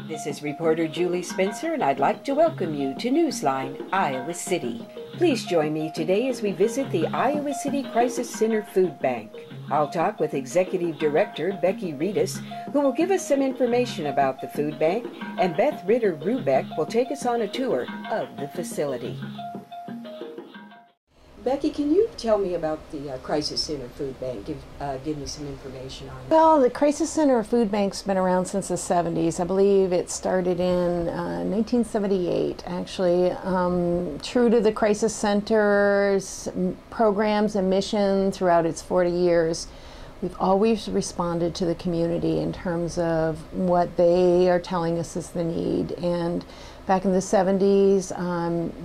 This is reporter Julie Spencer, and I'd like to welcome you to Newsline, Iowa City. Please join me today as we visit the Iowa City Crisis Center Food Bank. I'll talk with Executive Director Becky Reedus, who will give us some information about the food bank, and Beth Ritter-Rubeck will take us on a tour of the facility. Becky, can you tell me about the Crisis Center Food Bank? Give me some information on it. Well, the Crisis Center Food Bank's been around since the 70s. I believe it started in 1978, actually. True to the Crisis Center's programs and mission throughout its 40 years, we've always responded to the community in terms of what they are telling us is the need. And back in the 70s,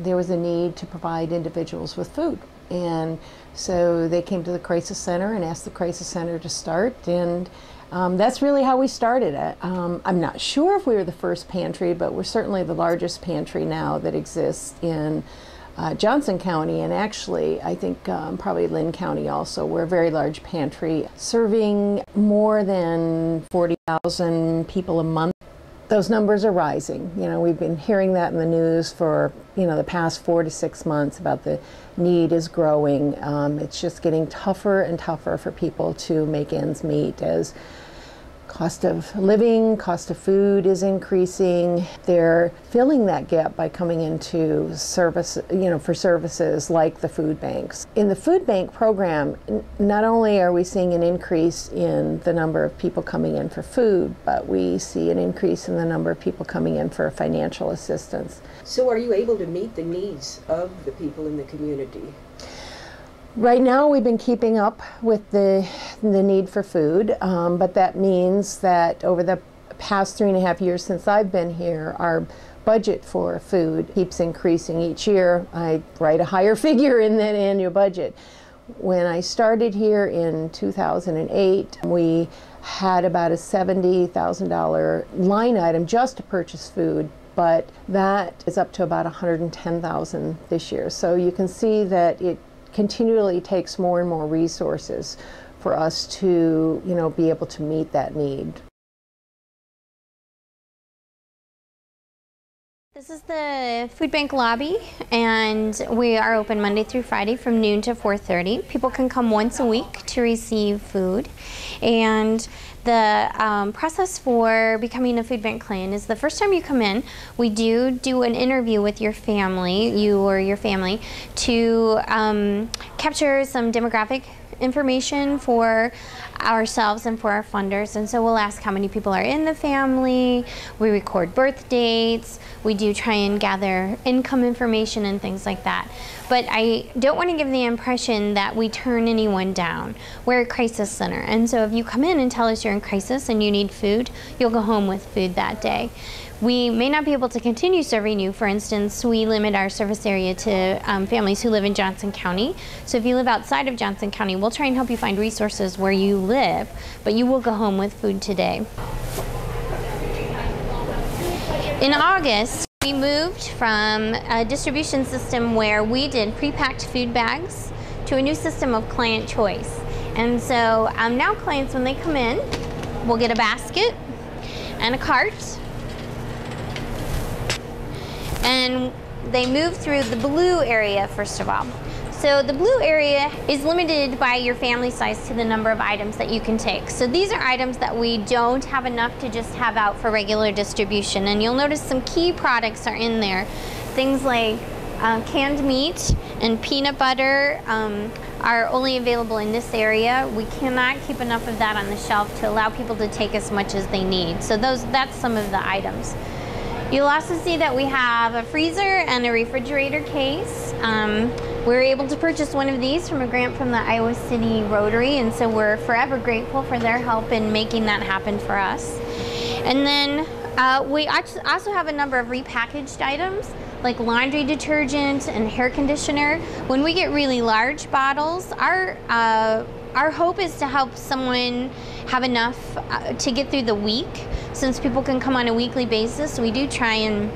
there was a need to provide individuals with food. And so they came to the Crisis Center and asked the Crisis Center to start. And that's really how we started it. I'm not sure if we were the first pantry, but we're certainly the largest pantry now that exists in Johnson County, and actually I think probably Lynn County also. We're a very large pantry serving more than 40,000 people a month. Those numbers are rising. You know, we've been hearing that in the news for, the past 4 to 6 months about the need is growing. It's just getting tougher and tougher for people to make ends meet as cost of living, cost of food is increasing. They're filling that gap by coming into service, for services like the food banks. In the food bank program, not only are we seeing an increase in the number of people coming in for food, but we see an increase in the number of people coming in for financial assistance. So are you able to meet the needs of the people in the community? Right now we've been keeping up with the need for food, but that means that over the past 3.5 years since I've been here, our budget for food keeps increasing each year. I write a higher figure in that annual budget. When I started here in 2008, we had about a $70,000 line item just to purchase food, but that is up to about $110,000 this year. So you can see that it continually takes more and more resources for us to, be able to meet that need. This is the food bank lobby, and we are open Monday through Friday from noon to 4:30. People can come once a week to receive food, and the process for becoming a food bank client is the first time you come in, we do an interview with your family, you or your family, to capture some demographic information for ourselves and for our funders. And so we'll ask how many people are in the family, we record birth dates, we do try and gather income information and things like that. But I don't want to give the impression that we turn anyone down. We're a crisis center, and so if you come in and tell us you're in crisis and you need food, you'll go home with food that day. We may not be able to continue serving you. For instance, we limit our service area to families who live in Johnson County. So if you live outside of Johnson County, we'll try and help you find resources where you live, but you will go home with food today. In August, we moved from a distribution system where we did pre-packed food bags to a new system of client choice. And so now clients, when they come in, will get a basket and a cart, and they move through the blue area first of all. So the blue area is limited by your family size to the number of items that you can take. So these are items that we don't have enough to just have out for regular distribution. And you'll notice some key products are in there. Things like canned meat and peanut butter are only available in this area. We cannot keep enough of that on the shelf to allow people to take as much as they need. So that's some of the items. You'll also see that we have a freezer and a refrigerator case. We were able to purchase one of these from a grant from the Iowa City Rotary, and so we're forever grateful for their help in making that happen for us. And then we also have a number of repackaged items like laundry detergent and hair conditioner. When we get really large bottles, our hope is to help someone have enough to get through the week. Since people can come on a weekly basis, we do try and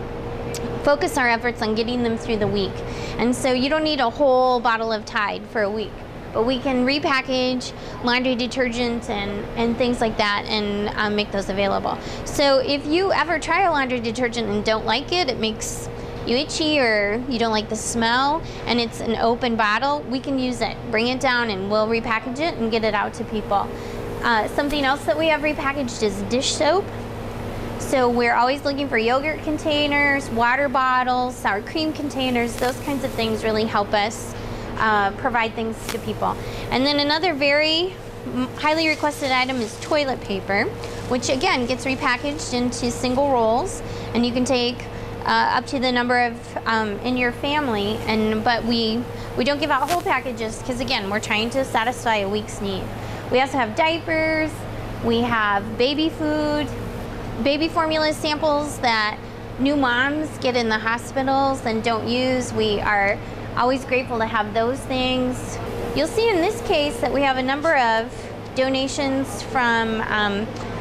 focus our efforts on getting them through the week. And so you don't need a whole bottle of Tide for a week. but we can repackage laundry detergent and things like that and make those available. So if you ever try a laundry detergent and don't like it, it makes you itchy or you don't like the smell, and it's an open bottle, we can use it. Bring it down and we'll repackage it and get it out to people. Something else that we have repackaged is dish soap. So we're always looking for yogurt containers, water bottles, sour cream containers. Those kinds of things really help us provide things to people. And then another very highly requested item is toilet paper, which again gets repackaged into single rolls, and you can take up to the number of in your family. But we don't give out whole packages because again, we're trying to satisfy a week's need. We also have diapers, we have baby food, baby formula samples that new moms get in the hospitals and don't use. We are always grateful to have those things. You'll see in this case that we have a number of donations from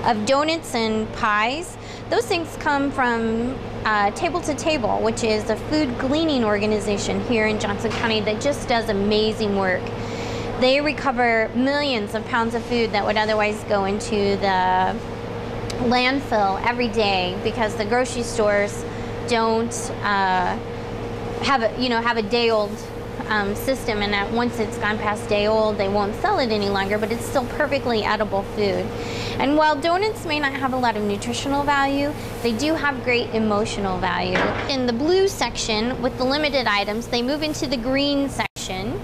of donuts and pies. Those things come from Table to Table, which is a food gleaning organization here in Johnson County that just does amazing work. They recover millions of pounds of food that would otherwise go into the landfill every day because the grocery stores don't have a day-old system, and that once it's gone past day-old, they won't sell it any longer, but it's still perfectly edible food. And while donuts may not have a lot of nutritional value, they do have great emotional value. In the blue section with the limited items, they move into the green section.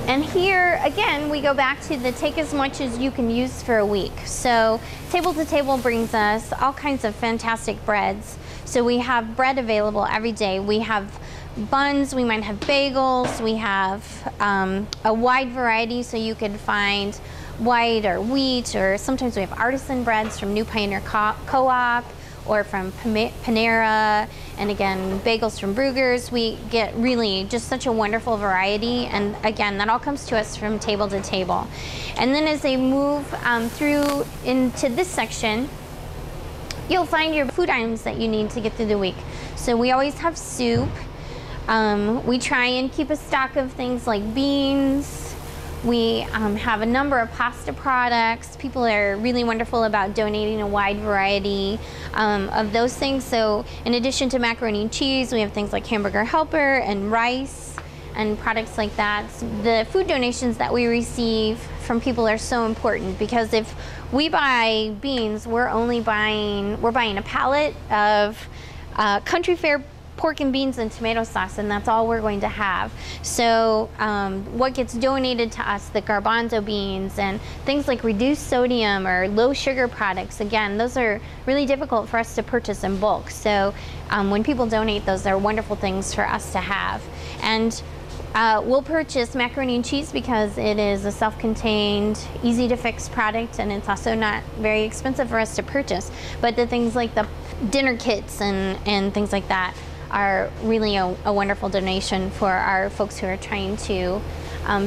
And here, again, we go back to the take as much as you can use for a week. So Table to Table brings us all kinds of fantastic breads. So we have bread available every day. We have buns, we might have bagels, we have a wide variety, so you could find white or wheat, or sometimes we have artisan breads from New Pioneer Co-op or from Panera, and again, bagels from Brugger's. We get really just such a wonderful variety, and again, that all comes to us from Table to Table. And then as they move through into this section, you'll find your food items that you need to get through the week. So we always have soup. We try and keep a stock of things like beans. We have a number of pasta products. People are really wonderful about donating a wide variety of those things. So in addition to macaroni and cheese, we have things like Hamburger Helper and rice and products like that. The food donations that we receive from people are so important, because if we buy beans, we're buying a pallet of Country Fare pork and beans and tomato sauce, and that's all we're going to have. So what gets donated to us, the garbanzo beans and things like reduced sodium or low sugar products, again, those are really difficult for us to purchase in bulk. So when people donate those, they're wonderful things for us to have. And we'll purchase macaroni and cheese because it is a self-contained, easy to fix product, and it's also not very expensive for us to purchase. But the things like the dinner kits and things like that are really a wonderful donation for our folks who are trying to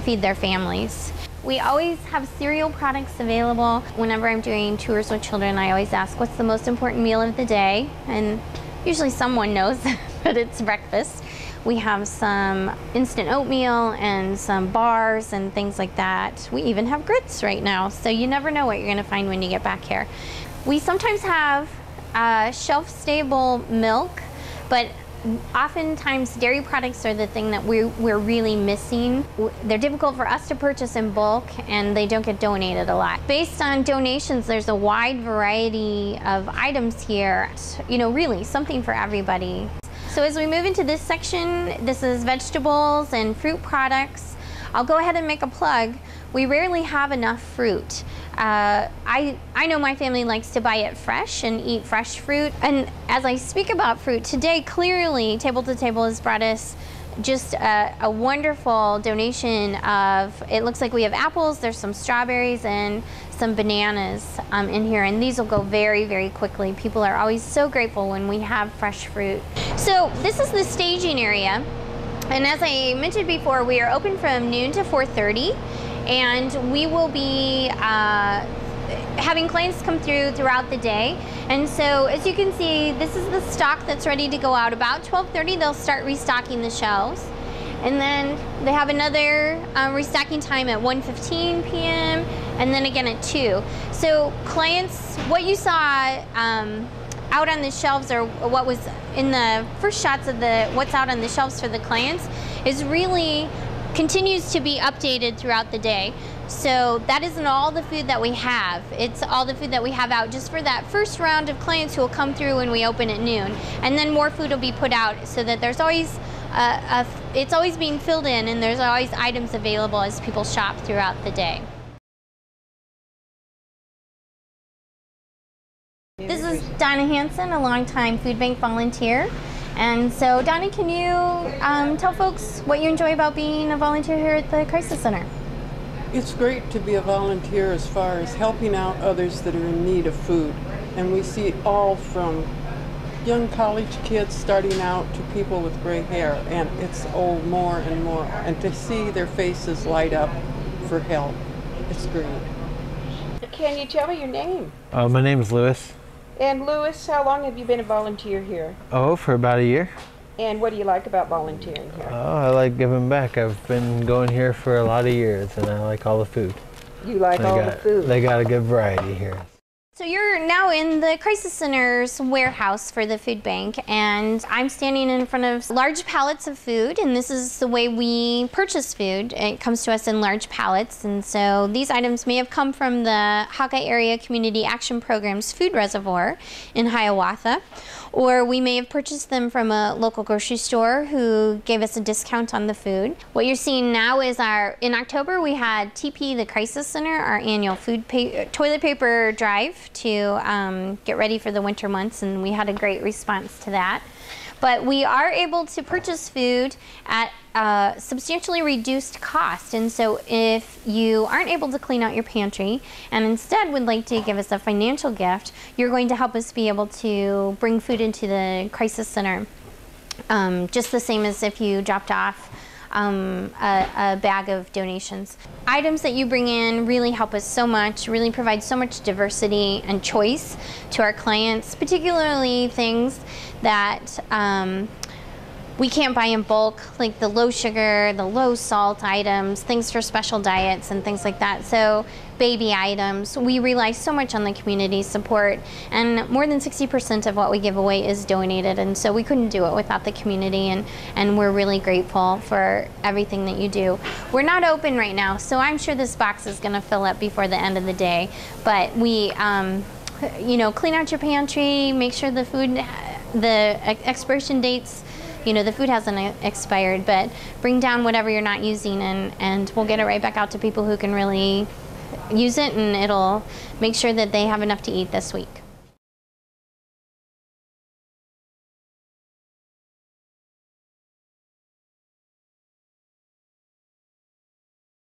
feed their families. We always have cereal products available. Whenever I'm doing tours with children, I always ask, what's the most important meal of the day? And usually someone knows that it's breakfast. We have some instant oatmeal and some bars and things like that. We even have grits right now, so you never know what you're gonna find when you get back here. We sometimes have shelf-stable milk, but oftentimes dairy products are the thing that we're really missing. They're difficult for us to purchase in bulk, and they don't get donated a lot. Based on donations, there's a wide variety of items here. You know, really something for everybody. So as we move into this section, this is vegetables and fruit products. I'll go ahead and make a plug. We rarely have enough fruit. I know my family likes to buy it fresh and eat fresh fruit. And as I speak about fruit today, clearly Table to Table has brought us just a wonderful donation of, it looks like we have apples, there's some strawberries and some bananas in here, and these will go very, very quickly. People are always so grateful when we have fresh fruit. So this is the staging area, and as I mentioned before, we are open from noon to 4:30, and we will be having clients come throughout the day. And so as you can see, this is the stock that's ready to go out. About 12:30 they'll start restocking the shelves, And then they have another restocking time at 1:15 p.m. and then again at 2. So clients, what you saw out on the shelves, or what was in the first shots of what's out on the shelves for the clients, is really continues to be updated throughout the day. So that isn't all the food that we have. It's all the food that we have out just for that first round of clients who will come through when we open at noon. And then more food will be put out so that there's always it's always being filled in, and there's always items available as people shop throughout the day. This is Donna Hansen, a longtime food bank volunteer. And so, Donna, can you tell folks what you enjoy about being a volunteer here at the Crisis Center? It's great to be a volunteer as far as helping out others that are in need of food. And we see all from young college kids starting out to people with gray hair, and it's more and more. And to see their faces light up for help, it's great. Can you tell me your name? My name is Lewis. And Lewis, how long have you been a volunteer here? Oh, for about a year. And what do you like about volunteering here? Oh, I like giving back. I've been going here for a lot of years, and I like all the food. You like all the food? They got a good variety here. So you're now in the Crisis Center's warehouse for the food bank, and I'm standing in front of large pallets of food, and this is the way we purchase food. It comes to us in large pallets, and so these items may have come from the Hawkeye Area Community Action Program's food reservoir in Hiawatha, or we may have purchased them from a local grocery store who gave us a discount on the food. What you're seeing now is in October we had TP, the Crisis Center, our annual toilet paper drive to get ready for the winter months, and we had a great response to that. But we are able to purchase food at a substantially reduced cost, and so if you aren't able to clean out your pantry and instead would like to give us a financial gift, you're going to help us be able to bring food into the Crisis Center, just the same as if you dropped off a bag of donations. Items that you bring in really help us so much, really provide so much diversity and choice to our clients, particularly things that we can't buy in bulk, like the low sugar, the low salt items, things for special diets and things like that. So baby items, we rely so much on the community support, and more than 60% of what we give away is donated, and so we couldn't do it without the community, and we're really grateful for everything that you do. We're not open right now, so I'm sure this box is gonna fill up before the end of the day, but we you know, clean out your pantry, make sure the food, the expiration dates, you know, the food hasn't expired, but bring down whatever you're not using, and we'll get it right back out to people who can really use it, and it'll make sure that they have enough to eat this week.